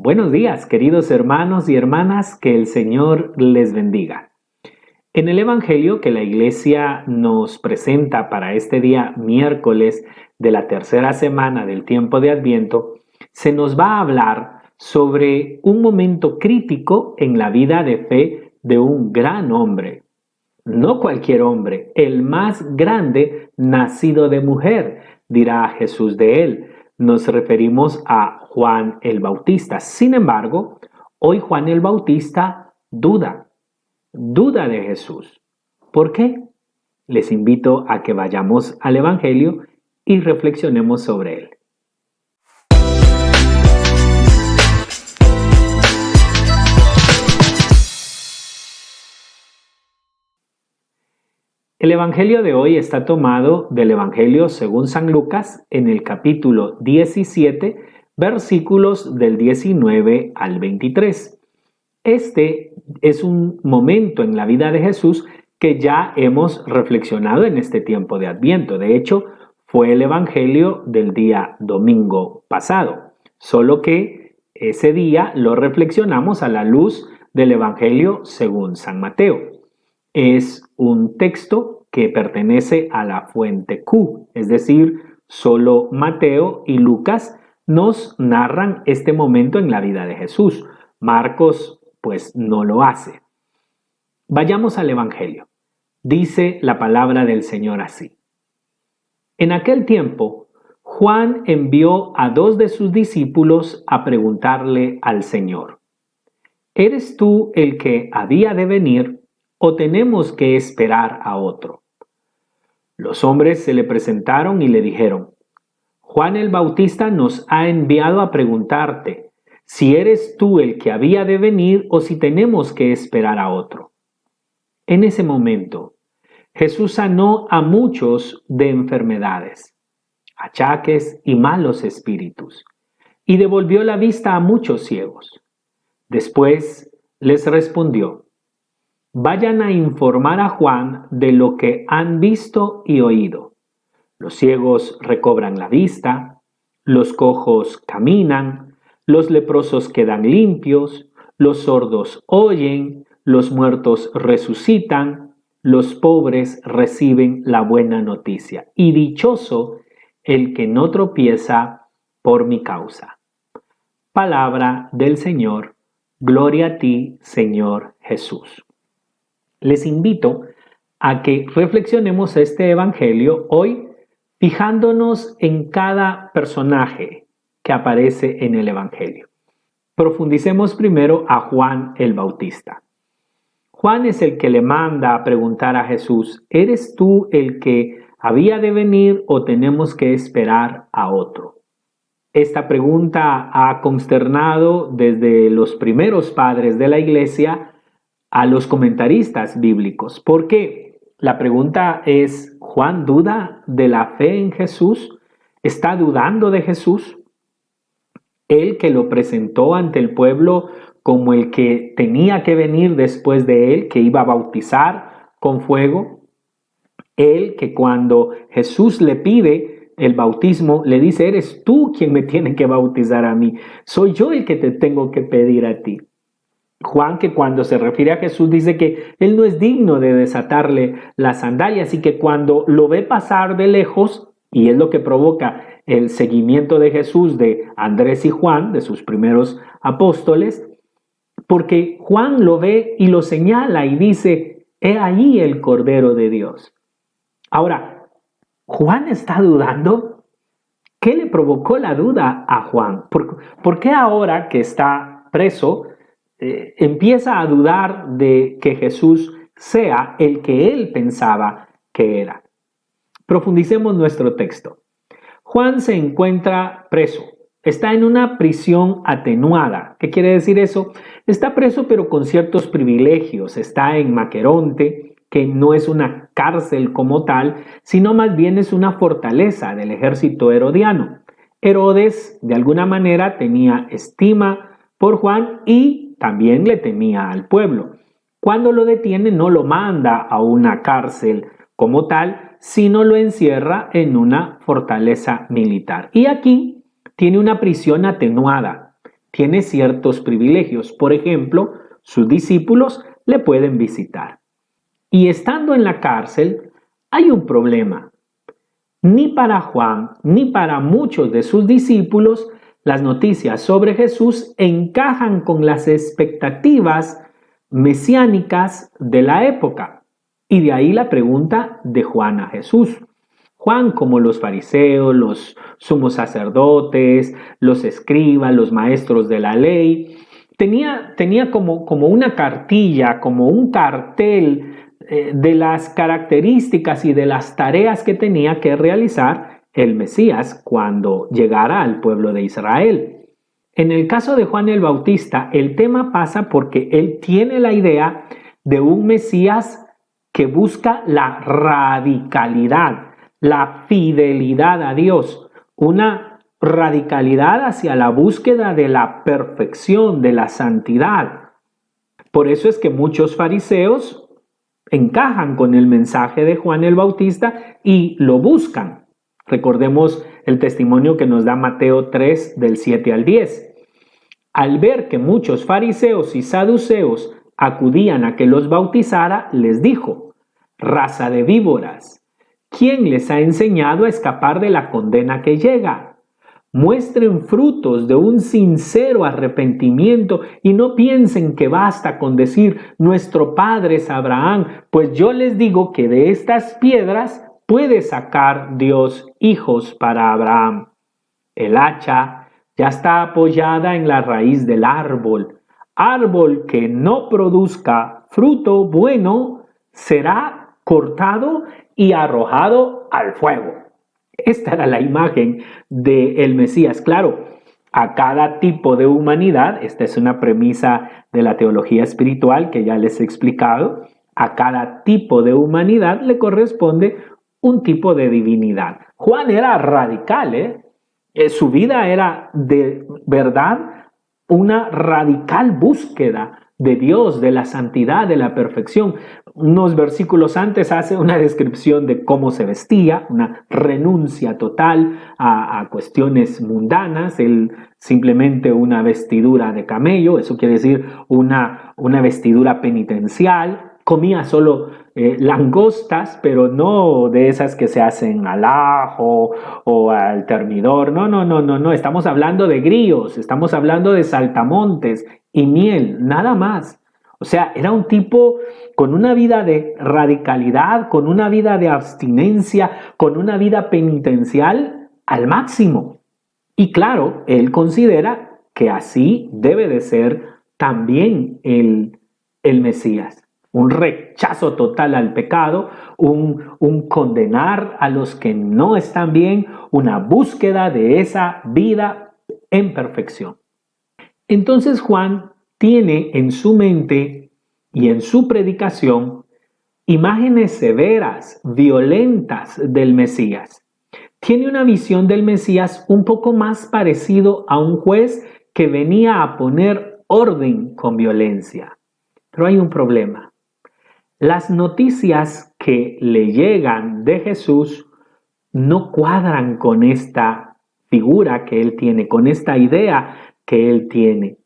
Buenos días, queridos hermanos y hermanas, que el Señor les bendiga. En el Evangelio que la Iglesia nos presenta para este día miércoles de la tercera semana del tiempo de Adviento, se nos va a hablar sobre un momento crítico en la vida de fe de un gran hombre. No cualquier hombre, el más grande nacido de mujer, dirá Jesús de él. Nos referimos a Juan el Bautista. Sin embargo, hoy Juan el Bautista duda de Jesús. ¿Por qué? Les invito a que vayamos al Evangelio y reflexionemos sobre él. El Evangelio de hoy está tomado del Evangelio según San Lucas en el capítulo 17, versículos del 19 al 23. Este es un momento en la vida de Jesús que ya hemos reflexionado en este tiempo de Adviento. De hecho, fue el Evangelio del día domingo pasado, solo que ese día lo reflexionamos a la luz del Evangelio según San Mateo. Es un texto que pertenece a la fuente Q, es decir, solo Mateo y Lucas nos narran este momento en la vida de Jesús. Marcos, pues, no lo hace. Vayamos al Evangelio. Dice la palabra del Señor así. En aquel tiempo, Juan envió a 2 de sus discípulos a preguntarle al Señor: ¿eres tú el que había de venir o tenemos que esperar a otro? Los hombres se le presentaron y le dijeron: Juan el Bautista nos ha enviado a preguntarte si eres tú el que había de venir o si tenemos que esperar a otro. En ese momento, Jesús sanó a muchos de enfermedades, achaques y malos espíritus, y devolvió la vista a muchos ciegos. Después les respondió: vayan a informar a Juan de lo que han visto y oído. Los ciegos recobran la vista, los cojos caminan, los leprosos quedan limpios, los sordos oyen, los muertos resucitan, los pobres reciben la buena noticia. Y dichoso el que no tropieza por mi causa. Palabra del Señor. Gloria a ti, Señor Jesús. Les invito a que reflexionemos este Evangelio hoy fijándonos en cada personaje que aparece en el Evangelio. Profundicemos primero a Juan el Bautista. Juan es el que le manda a preguntar a Jesús: ¿eres tú el que había de venir o tenemos que esperar a otro? Esta pregunta ha consternado desde los primeros padres de la Iglesia a los comentaristas bíblicos. ¿Por qué? La pregunta es: ¿Juan duda de la fe en Jesús? ¿Está dudando de Jesús? Él que lo presentó ante el pueblo como el que tenía que venir después de él, que iba a bautizar con fuego. Él que cuando Jesús le pide el bautismo, le dice: eres tú quien me tiene que bautizar a mí. Soy yo el que te tengo que pedir a ti. Juan, que cuando se refiere a Jesús dice que él no es digno de desatarle las sandalias y que cuando lo ve pasar de lejos, y es lo que provoca el seguimiento de Jesús de Andrés y Juan, de sus primeros apóstoles, porque Juan lo ve y lo señala y dice: he ahí el Cordero de Dios. Ahora, ¿Juan está dudando? ¿Qué le provocó la duda a Juan? ¿Por qué ahora que está preso empieza a dudar de que Jesús sea el que él pensaba que era? Profundicemos nuestro texto. Juan se encuentra preso. Está en una prisión atenuada. ¿Qué quiere decir eso? Está preso pero con ciertos privilegios. Está en Maqueronte, que no es una cárcel como tal, sino más bien es una fortaleza del ejército herodiano. Herodes, de alguna manera, tenía estima por Juan y también le temía al pueblo. Cuando lo detiene, no lo manda a una cárcel como tal, sino lo encierra en una fortaleza militar. Y aquí tiene una prisión atenuada. tiene ciertos privilegios. Por ejemplo, sus discípulos le pueden visitar. Y estando en la cárcel, hay un problema. Ni para Juan, ni para muchos de sus discípulos, las noticias sobre Jesús encajan con las expectativas mesiánicas de la época. Y de ahí la pregunta de Juan a Jesús. Juan, como los fariseos, los sumos sacerdotes, los escribas, los maestros de la ley, tenía como una cartilla, como un cartel de las características y de las tareas que tenía que realizar el Mesías cuando llegara al pueblo de Israel. En el caso de Juan el Bautista, el tema pasa porque él tiene la idea de un Mesías que busca la radicalidad, la fidelidad a Dios, una radicalidad hacia la búsqueda de la perfección, de la santidad. Por eso es que muchos fariseos encajan con el mensaje de Juan el Bautista y lo buscan. Recordemos el testimonio que nos da Mateo 3 del 7 al 10. Al ver que muchos fariseos y saduceos acudían a que los bautizara, les dijo: raza de víboras, ¿quién les ha enseñado a escapar de la condena que llega? Muestren frutos de un sincero arrepentimiento y no piensen que basta con decir nuestro padre es Abraham, pues yo les digo que de estas piedras puede sacar Dios hijos para Abraham. El hacha ya está apoyada en la raíz del árbol. Árbol que no produzca fruto bueno será cortado y arrojado al fuego. Esta era la imagen del Mesías. Claro, a cada tipo de humanidad, esta es una premisa de la teología espiritual que ya les he explicado, a cada tipo de humanidad le corresponde un tipo de divinidad. Juan era radical, su vida era de verdad una radical búsqueda de Dios, de la santidad, de la perfección. Unos versículos antes hace una descripción de cómo se vestía, una renuncia total a cuestiones mundanas, él simplemente una vestidura de camello, eso quiere decir una vestidura penitencial. Comía solo langostas, pero no de esas que se hacen al ajo o al termidor. No. Estamos hablando de grillos, estamos hablando de saltamontes y miel, nada más. O sea, era un tipo con una vida de radicalidad, con una vida de abstinencia, con una vida penitencial al máximo. Y claro, él considera que así debe de ser también el Mesías. Un rechazo total al pecado, un condenar a los que no están bien, una búsqueda de esa vida en perfección. Entonces Juan tiene en su mente y en su predicación imágenes severas, violentas del Mesías. Tiene una visión del Mesías un poco más parecido a un juez que venía a poner orden con violencia. Pero hay un problema. Las noticias que le llegan de Jesús no cuadran con esta figura que él tiene, con esta idea que él tiene.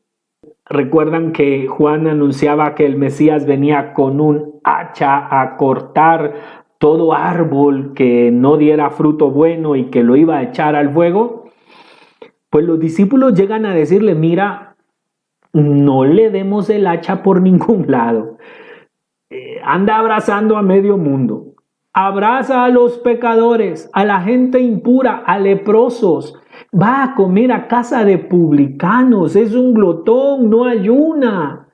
Recuerdan que Juan anunciaba que el Mesías venía con un hacha a cortar todo árbol que no diera fruto bueno y que lo iba a echar al fuego. Pues los discípulos llegan a decirle: mira, no le demos el hacha por ningún lado. Anda abrazando a medio mundo. Abraza a los pecadores, a la gente impura, a leprosos. Va a comer a casa de publicanos. Es un glotón, no ayuna.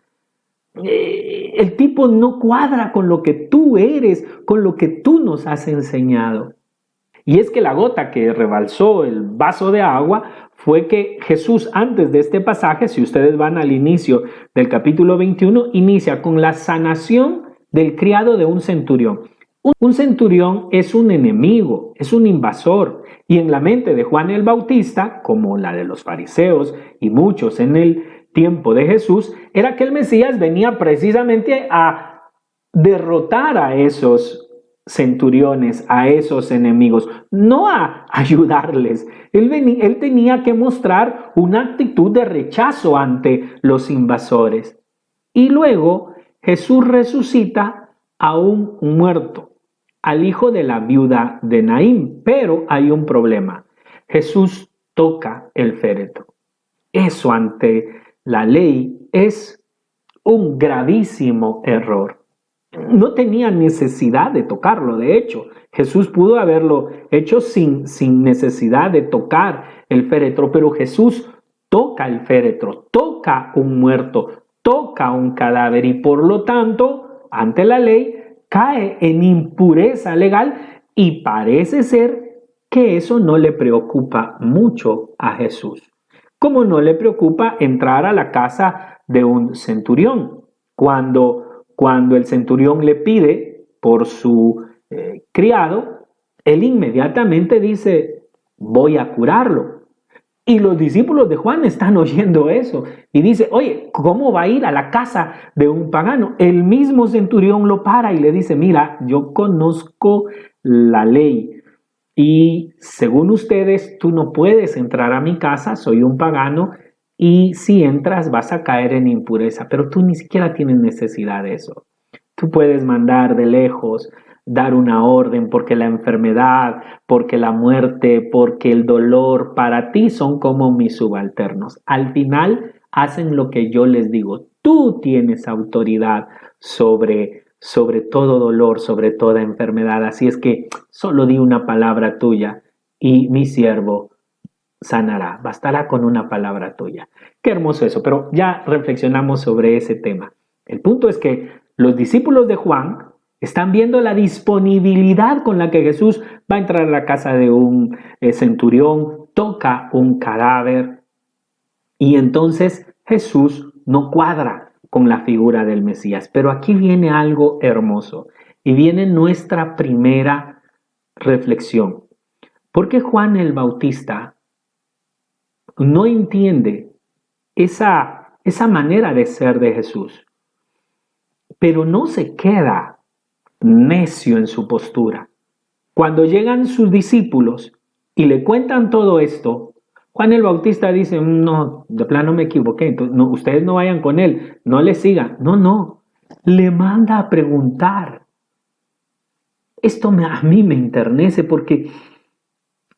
El tipo no cuadra con lo que tú eres, con lo que tú nos has enseñado. Y es que la gota que rebalsó el vaso de agua fue que Jesús, antes de este pasaje, si ustedes van al inicio del capítulo 21, inicia con la sanación del criado de un centurión. Un centurión es un enemigo, es un invasor, y en la mente de Juan el Bautista, como la de los fariseos y muchos en el tiempo de Jesús, era que el Mesías venía precisamente a derrotar a esos centuriones, a esos enemigos, no a ayudarles. Él tenía que mostrar una actitud de rechazo ante los invasores. Y luego Jesús resucita a un muerto, al hijo de la viuda de Naín. Pero hay un problema. Jesús toca el féretro. Eso ante la ley es un gravísimo error. No tenía necesidad de tocarlo, de hecho. Jesús pudo haberlo hecho sin necesidad de tocar el féretro, pero Jesús toca el féretro, toca un muerto, toca un cadáver y por lo tanto, ante la ley, cae en impureza legal y parece ser que eso no le preocupa mucho a Jesús. Como no le preocupa entrar a la casa de un centurión. Cuando el centurión le pide por su criado, él inmediatamente dice, voy a curarlo. Y los discípulos de Juan están oyendo eso y dice, oye, ¿cómo va a ir a la casa de un pagano? El mismo centurión lo para y le dice, mira, yo conozco la ley y según ustedes, tú no puedes entrar a mi casa, soy un pagano y si entras vas a caer en impureza, pero tú ni siquiera tienes necesidad de eso. Tú puedes mandar de lejos, dar una orden porque la enfermedad, porque la muerte, porque el dolor para ti son como mis subalternos. Al final hacen lo que yo les digo. Tú tienes autoridad sobre todo dolor, sobre toda enfermedad. Así es que solo di una palabra tuya y mi siervo sanará. Bastará con una palabra tuya. Qué hermoso eso, pero ya reflexionamos sobre ese tema. El punto es que los discípulos de Juan están viendo la disponibilidad con la que Jesús va a entrar a la casa de un centurión, toca un cadáver y entonces Jesús no cuadra con la figura del Mesías. Pero aquí viene algo hermoso y viene nuestra primera reflexión. Porque Juan el Bautista no entiende esa manera de ser de Jesús, pero no se queda necio en su postura. Cuando llegan sus discípulos y le cuentan todo esto, Juan el Bautista dice, no, de plano me equivoqué, entonces, no, ustedes no vayan con él, no le sigan. No, le manda a preguntar. Esto a mí me enternece porque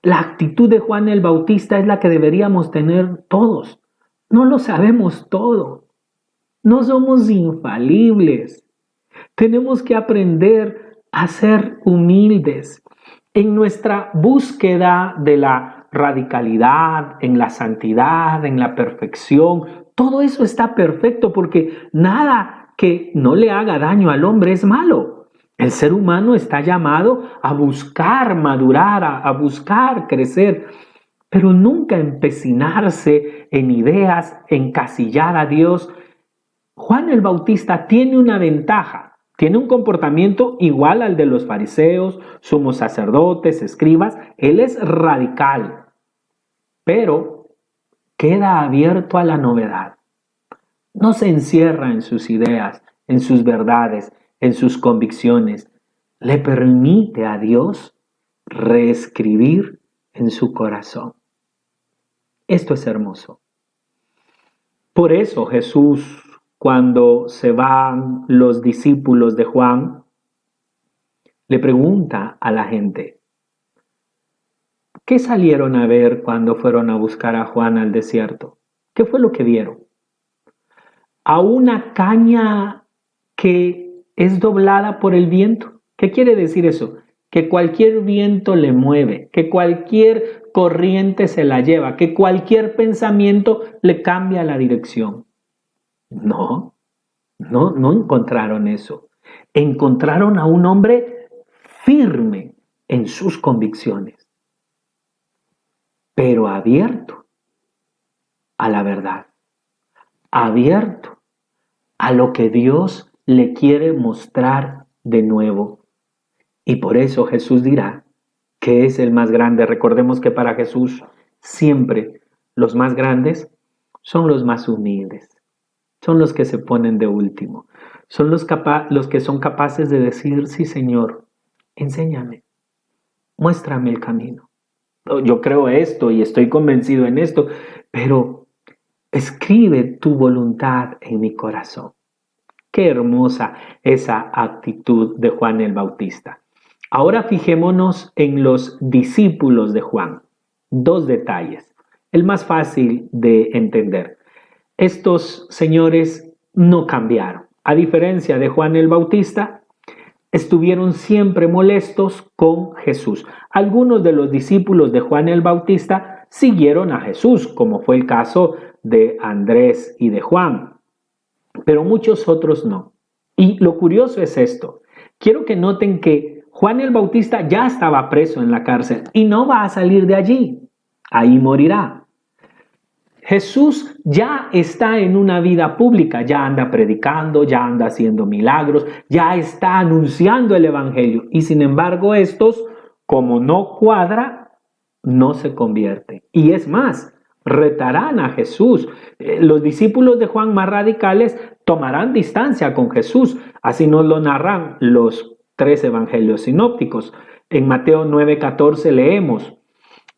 la actitud de Juan el Bautista es la que deberíamos tener todos. No lo sabemos todo. No somos infalibles. Tenemos que aprender a ser humildes en nuestra búsqueda de la radicalidad, en la santidad, en la perfección. Todo eso está perfecto porque nada que no le haga daño al hombre es malo. El ser humano está llamado a buscar madurar, a buscar crecer, pero nunca empecinarse en ideas, encasillar a Dios. Juan el Bautista tiene una ventaja. Tiene un comportamiento igual al de los fariseos, sumos sacerdotes, escribas. Él es radical, pero queda abierto a la novedad. No se encierra en sus ideas, en sus verdades, en sus convicciones. Le permite a Dios reescribir en su corazón. Esto es hermoso. Por eso Jesús, cuando se van los discípulos de Juan, le pregunta a la gente, ¿qué salieron a ver cuando fueron a buscar a Juan al desierto? ¿Qué fue lo que vieron? ¿A una caña que es doblada por el viento? ¿Qué quiere decir eso? Que cualquier viento le mueve, que cualquier corriente se la lleva, que cualquier pensamiento le cambia la dirección. No encontraron eso. Encontraron a un hombre firme en sus convicciones, pero abierto a la verdad, abierto a lo que Dios le quiere mostrar de nuevo. Y por eso Jesús dirá que es el más grande. Recordemos que para Jesús siempre los más grandes son los más humildes. Son los que se ponen de último. Son los que son capaces de decir, sí, Señor, enséñame, muéstrame el camino. Yo creo esto y estoy convencido en esto, pero escribe tu voluntad en mi corazón. Qué hermosa esa actitud de Juan el Bautista. Ahora fijémonos en los discípulos de Juan. Dos detalles. El más fácil de entender. Estos señores no cambiaron. A diferencia de Juan el Bautista, estuvieron siempre molestos con Jesús. Algunos de los discípulos de Juan el Bautista siguieron a Jesús, como fue el caso de Andrés y de Juan, pero muchos otros no. Y lo curioso es esto. Quiero que noten que Juan el Bautista ya estaba preso en la cárcel y no va a salir de allí. Ahí morirá. Jesús ya está en una vida pública, ya anda predicando, ya anda haciendo milagros, ya está anunciando el evangelio. Y sin embargo, estos, como no cuadra, no se convierten. Y es más, retarán a Jesús. Los discípulos de Juan más radicales tomarán distancia con Jesús. Así nos lo narran los tres evangelios sinópticos. En Mateo 9:14 leemos: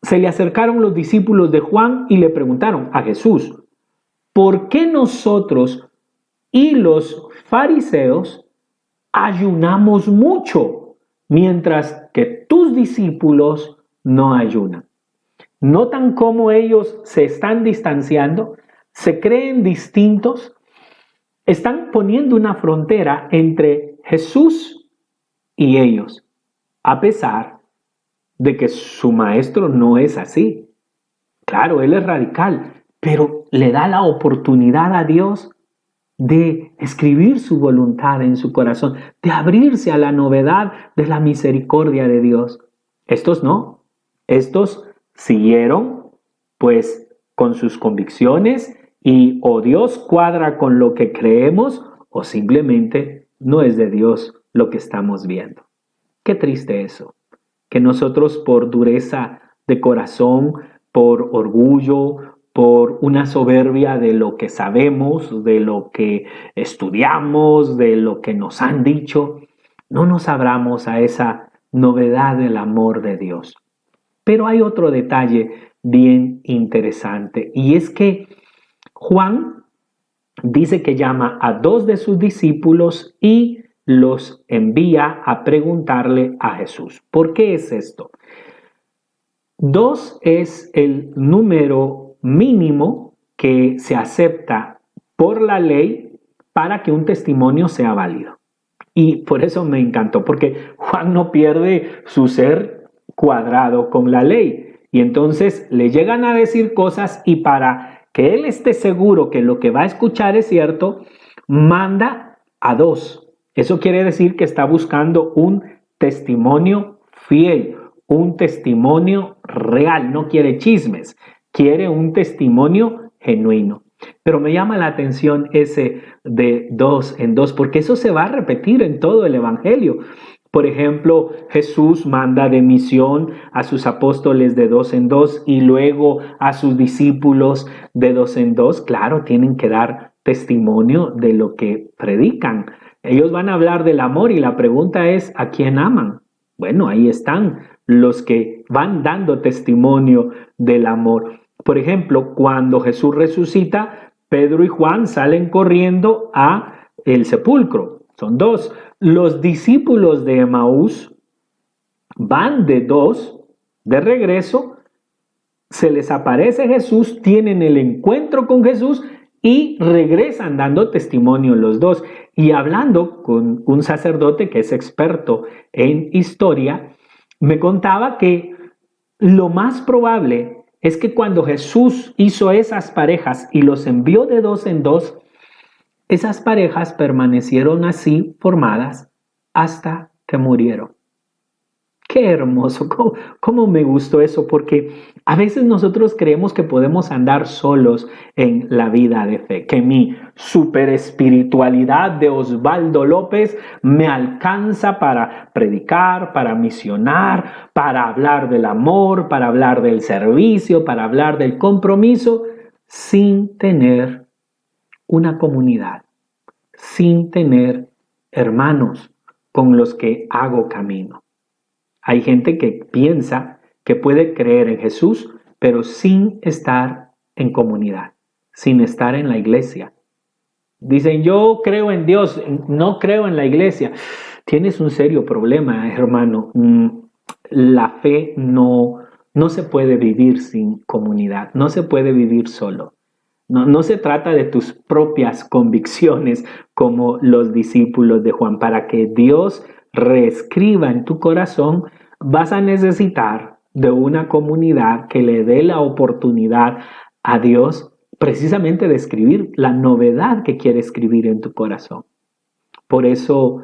se le acercaron los discípulos de Juan y le preguntaron a Jesús: ¿por qué nosotros y los fariseos ayunamos mucho, mientras que tus discípulos no ayunan? ¿Notan cómo ellos se están distanciando? ¿Se creen distintos? Están poniendo una frontera entre Jesús y ellos, a pesar de que su maestro no es así. Claro, él es radical, pero le da la oportunidad a Dios de escribir su voluntad en su corazón, de abrirse a la novedad de la misericordia de Dios. Estos no, estos siguieron pues con sus convicciones y o Dios cuadra con lo que creemos o simplemente no es de Dios lo que estamos viendo. Qué triste eso, que nosotros por dureza de corazón, por orgullo, por una soberbia de lo que sabemos, de lo que estudiamos, de lo que nos han dicho, no nos abramos a esa novedad del amor de Dios. Pero hay otro detalle bien interesante y es que Juan dice que llama a dos de sus discípulos y los envía a preguntarle a Jesús. ¿Por qué es esto? 2 es el número mínimo que se acepta por la ley para que un testimonio sea válido. Y por eso me encantó, porque Juan no pierde su ser cuadrado con la ley. Y entonces le llegan a decir cosas y para que él esté seguro que lo que va a escuchar es cierto, manda a 2. Eso quiere decir que está buscando un testimonio fiel, un testimonio real, no quiere chismes, quiere un testimonio genuino. Pero me llama la atención ese de 2 en 2, porque eso se va a repetir en todo el Evangelio. Por ejemplo, Jesús manda de misión a sus apóstoles de 2 en 2 y luego a sus discípulos de 2 en 2. Claro, tienen que dar testimonio de lo que predican. Ellos van a hablar del amor y la pregunta es: ¿a quién aman? Bueno, ahí están los que van dando testimonio del amor. Por ejemplo, cuando Jesús resucita, Pedro y Juan salen corriendo a el sepulcro. Son 2. Los discípulos de Emaús van de 2 de regreso, se les aparece Jesús, tienen el encuentro con Jesús y regresan dando testimonio los 2. Y hablando con un sacerdote que es experto en historia, me contaba que lo más probable es que cuando Jesús hizo esas parejas y los envió de 2 en 2, esas parejas permanecieron así formadas hasta que murieron. Qué hermoso, cómo me gustó eso, porque a veces nosotros creemos que podemos andar solos en la vida de fe, que mi super espiritualidad de Osvaldo López me alcanza para predicar, para misionar, para hablar del amor, para hablar del servicio, para hablar del compromiso, sin tener una comunidad, sin tener hermanos con los que hago camino. Hay gente que piensa que puede creer en Jesús, pero sin estar en comunidad, sin estar en la iglesia. Dicen, yo creo en Dios, no creo en la iglesia. Tienes un serio problema, hermano. La fe no se puede vivir sin comunidad, no se puede vivir solo. No se trata de tus propias convicciones como los discípulos de Juan. Para que Dios reescriba en tu corazón, vas a necesitar de una comunidad que le dé la oportunidad a Dios precisamente de escribir la novedad que quiere escribir en tu corazón. Por eso,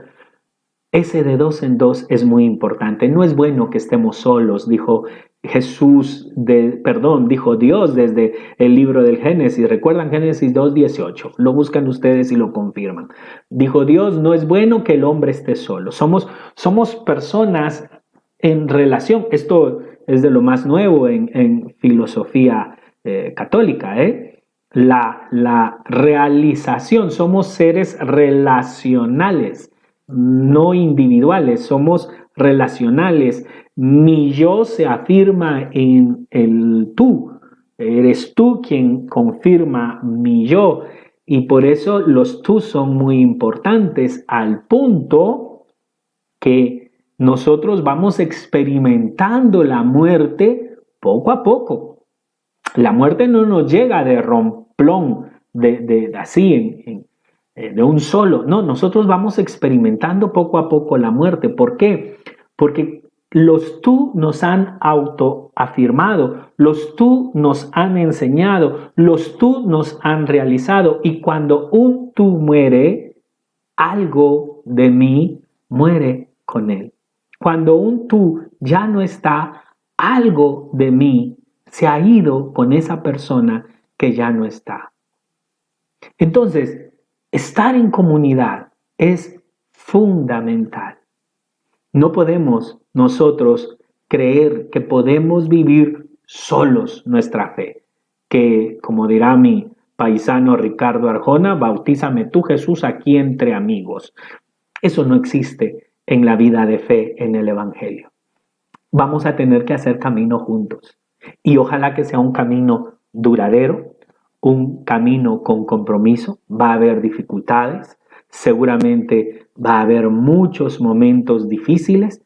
ese de dos en dos es muy importante. No es bueno que estemos solos, dijo dijo Dios desde el libro del Génesis. ¿Recuerdan Génesis 2:18? Lo buscan ustedes y lo confirman. Dijo Dios, no es bueno que el hombre esté solo. Somos personas en relación. Esto es de lo más nuevo en filosofía católica, La realización, somos seres relacionales, no individuales, somos relacionales. Mi yo se afirma en el tú, eres tú quien confirma mi yo, y por eso los tú son muy importantes al punto que nosotros vamos experimentando la muerte poco a poco. La muerte no nos llega de romplón, de un solo. No, nosotros vamos experimentando poco a poco la muerte. ¿Por qué? Porque los tú nos han autoafirmado, los tú nos han enseñado, los tú nos han realizado. Y cuando un tú muere, algo de mí muere con él. Cuando un tú ya no está, algo de mí se ha ido con esa persona que ya no está. Entonces, estar en comunidad es fundamental. No podemos nosotros creer que podemos vivir solos nuestra fe, que, como dirá mi paisano Ricardo Arjona, bautízame tú, Jesús, aquí entre amigos. Eso no existe en la vida de fe en el Evangelio. Vamos a tener que hacer camino juntos. Y ojalá que sea un camino duradero, un camino con compromiso. Va a haber dificultades, seguramente va a haber muchos momentos difíciles,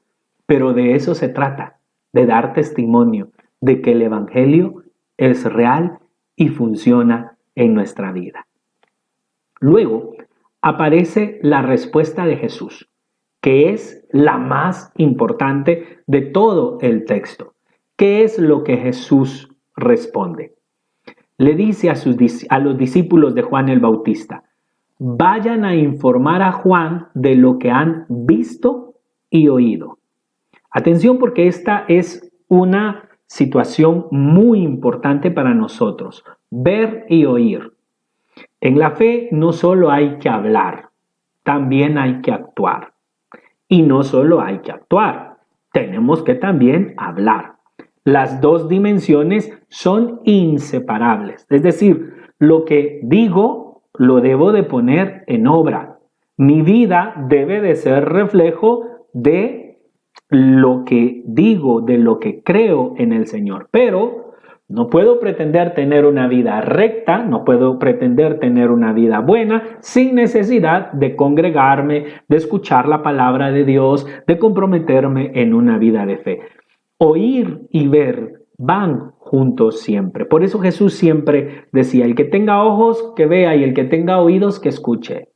pero de eso se trata, de dar testimonio de que el Evangelio es real y funciona en nuestra vida. Luego aparece la respuesta de Jesús, que es la más importante de todo el texto. ¿Qué es lo que Jesús responde? Le dice a los discípulos de Juan el Bautista, vayan a informar a Juan de lo que han visto y oído. Atención, porque esta es una situación muy importante para nosotros, ver y oír. En la fe no solo hay que hablar, también hay que actuar. Y no solo hay que actuar, tenemos que también hablar. Las dos dimensiones son inseparables. Es decir, lo que digo lo debo de poner en obra. Mi vida debe de ser reflejo de lo que digo, de lo que creo en el Señor. Pero no puedo pretender tener una vida recta, no puedo pretender tener una vida buena sin necesidad de congregarme, de escuchar la palabra de Dios, de comprometerme en una vida de fe. Oír y ver van juntos siempre. Por eso Jesús siempre decía, el que tenga ojos, que vea, y el que tenga oídos, que escuche.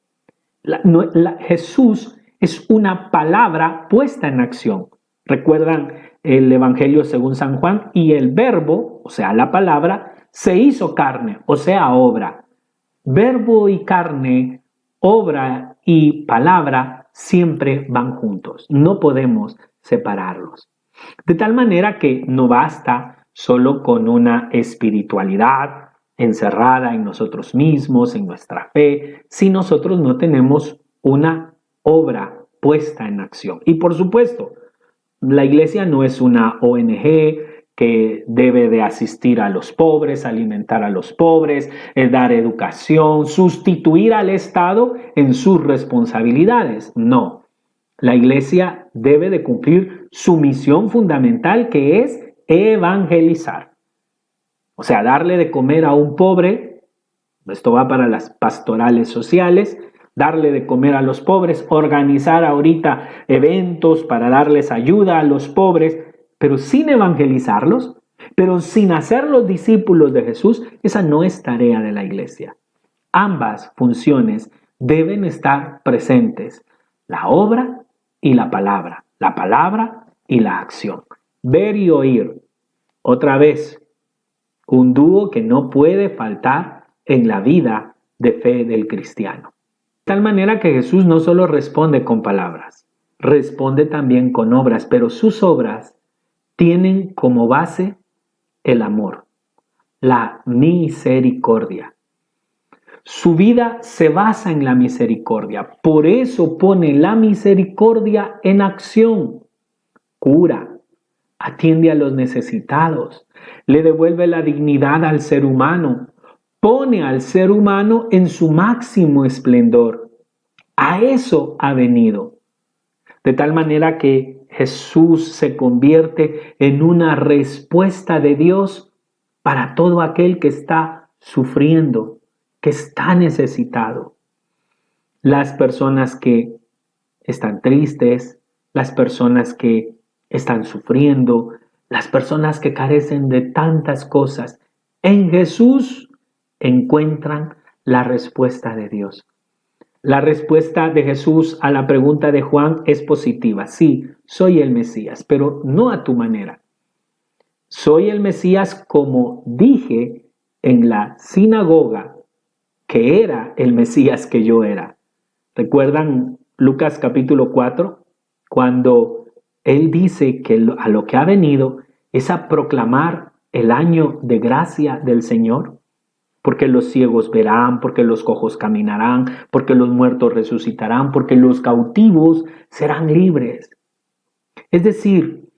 Jesús es una palabra puesta en acción. ¿Recuerdan el Evangelio según San Juan? Y el verbo, o sea, la palabra, se hizo carne, o sea, obra. Verbo y carne, obra y palabra siempre van juntos. No podemos separarlos. De tal manera que no basta solo con una espiritualidad encerrada en nosotros mismos, en nuestra fe, si nosotros no tenemos una obra puesta en acción. Y por supuesto, la iglesia no es una ONG que debe de asistir a los pobres, alimentar a los pobres, dar educación, sustituir al Estado en sus responsabilidades. No. La iglesia debe de cumplir su misión fundamental, que es evangelizar. O sea, darle de comer a un pobre. Esto va para las pastorales sociales, darle de comer a los pobres, organizar ahorita eventos para darles ayuda a los pobres, pero sin evangelizarlos, pero sin hacerlos discípulos de Jesús. Esa no es tarea de la iglesia. Ambas funciones deben estar presentes, la obra y la palabra y la acción. Ver y oír. Otra vez, un dúo que no puede faltar en la vida de fe del cristiano. De tal manera que Jesús no solo responde con palabras, responde también con obras, pero sus obras tienen como base el amor, la misericordia. Su vida se basa en la misericordia, por eso pone la misericordia en acción. Cura, atiende a los necesitados, le devuelve la dignidad al ser humano, pone al ser humano en su máximo esplendor. A eso ha venido. De tal manera que Jesús se convierte en una respuesta de Dios para todo aquel que está sufriendo, que está necesitado. Las personas que están tristes, las personas que están sufriendo, las personas que carecen de tantas cosas, en Jesús encuentran la respuesta de Dios. La respuesta de Jesús a la pregunta de Juan es positiva. Sí, soy el Mesías, pero no a tu manera. Soy el Mesías como dije en la sinagoga que era el Mesías que yo era. ¿Recuerdan Lucas capítulo 4? Cuando él dice que a lo que ha venido es a proclamar el año de gracia del Señor, porque los ciegos verán, porque los cojos caminarán, porque los muertos resucitarán, porque los cautivos serán libres. Es decir,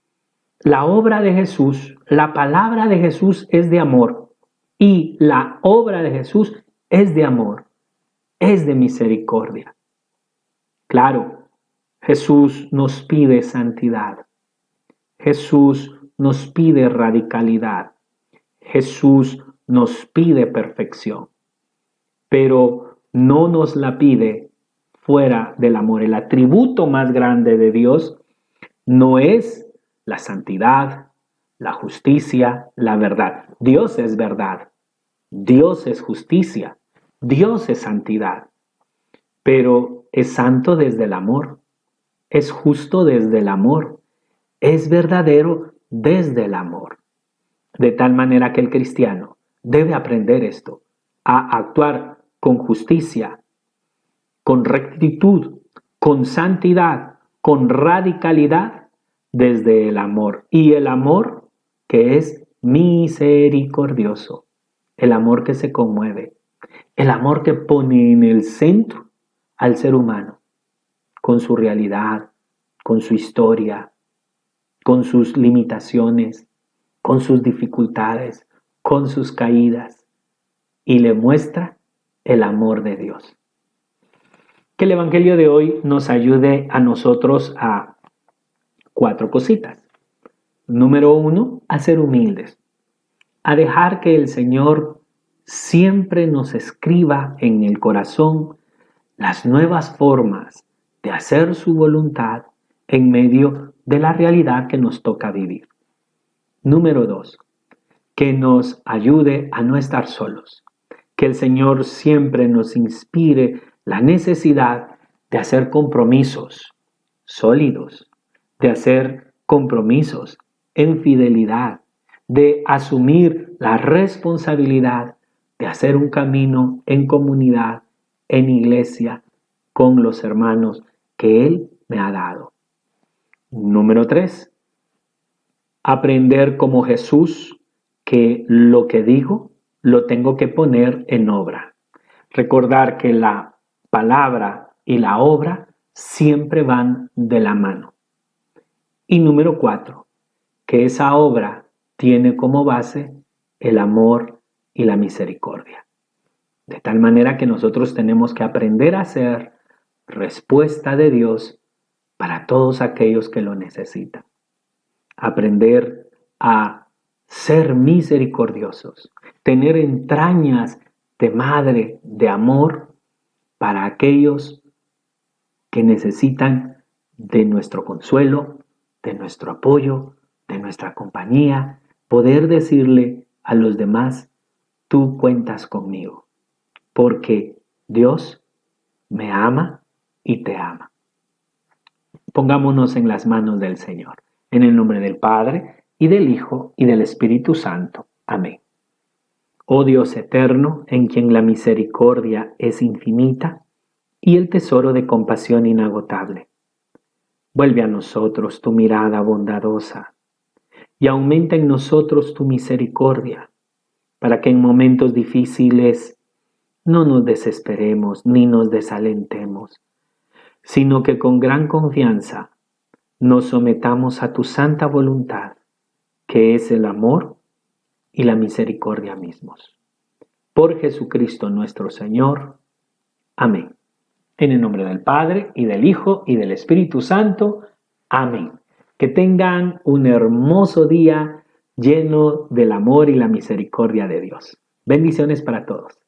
la obra de Jesús, la palabra de Jesús es de amor, y la obra de Jesús es de amor, es de misericordia. Claro, Jesús nos pide santidad. Jesús nos pide radicalidad. Jesús nos pide perfección. Pero no nos la pide fuera del amor. El atributo más grande de Dios no es la santidad, la justicia, la verdad. Dios es verdad. Dios es justicia. Dios es santidad. Pero es santo desde el amor, es justo desde el amor, es verdadero desde el amor. De tal manera que el cristiano debe aprender esto, a actuar con justicia, con rectitud, con santidad, con radicalidad desde el amor. Y el amor que es misericordioso, el amor que se conmueve, el amor que pone en el centro al ser humano, con su realidad, con su historia, con sus limitaciones, con sus dificultades, con sus caídas, y le muestra el amor de Dios. Que el Evangelio de hoy nos ayude a nosotros a 4 cositas. Número 1, a ser humildes, a dejar que el Señor siempre nos escriba en el corazón las nuevas formas de hacer su voluntad en medio de la realidad que nos toca vivir. Número 2, que nos ayude a no estar solos. Que el Señor siempre nos inspire la necesidad de hacer compromisos sólidos, de hacer compromisos en fidelidad, de asumir la responsabilidad de hacer un camino en comunidad, en iglesia, con los hermanos que Él me ha dado. Número 3, aprender como Jesús que lo que digo lo tengo que poner en obra. Recordar que la palabra y la obra siempre van de la mano. Y número 4, que esa obra tiene como base el amor y la misericordia. De tal manera que nosotros tenemos que aprender a ser respuesta de Dios para todos aquellos que lo necesitan. Aprender a ser misericordiosos, tener entrañas de madre, de amor para aquellos que necesitan de nuestro consuelo, de nuestro apoyo, de nuestra compañía, poder decirle a los demás, tú cuentas conmigo, porque Dios me ama y te ama. Pongámonos en las manos del Señor, en el nombre del Padre, y del Hijo, y del Espíritu Santo. Amén. Oh Dios eterno, en quien la misericordia es infinita y el tesoro de compasión inagotable, vuelve a nosotros tu mirada bondadosa y aumenta en nosotros tu misericordia, para que en momentos difíciles no nos desesperemos ni nos desalentemos, sino que con gran confianza nos sometamos a tu santa voluntad, que es el amor y la misericordia mismos. Por Jesucristo nuestro Señor. Amén. En el nombre del Padre, y del Hijo, y del Espíritu Santo. Amén. Que tengan un hermoso día lleno del amor y la misericordia de Dios. Bendiciones para todos.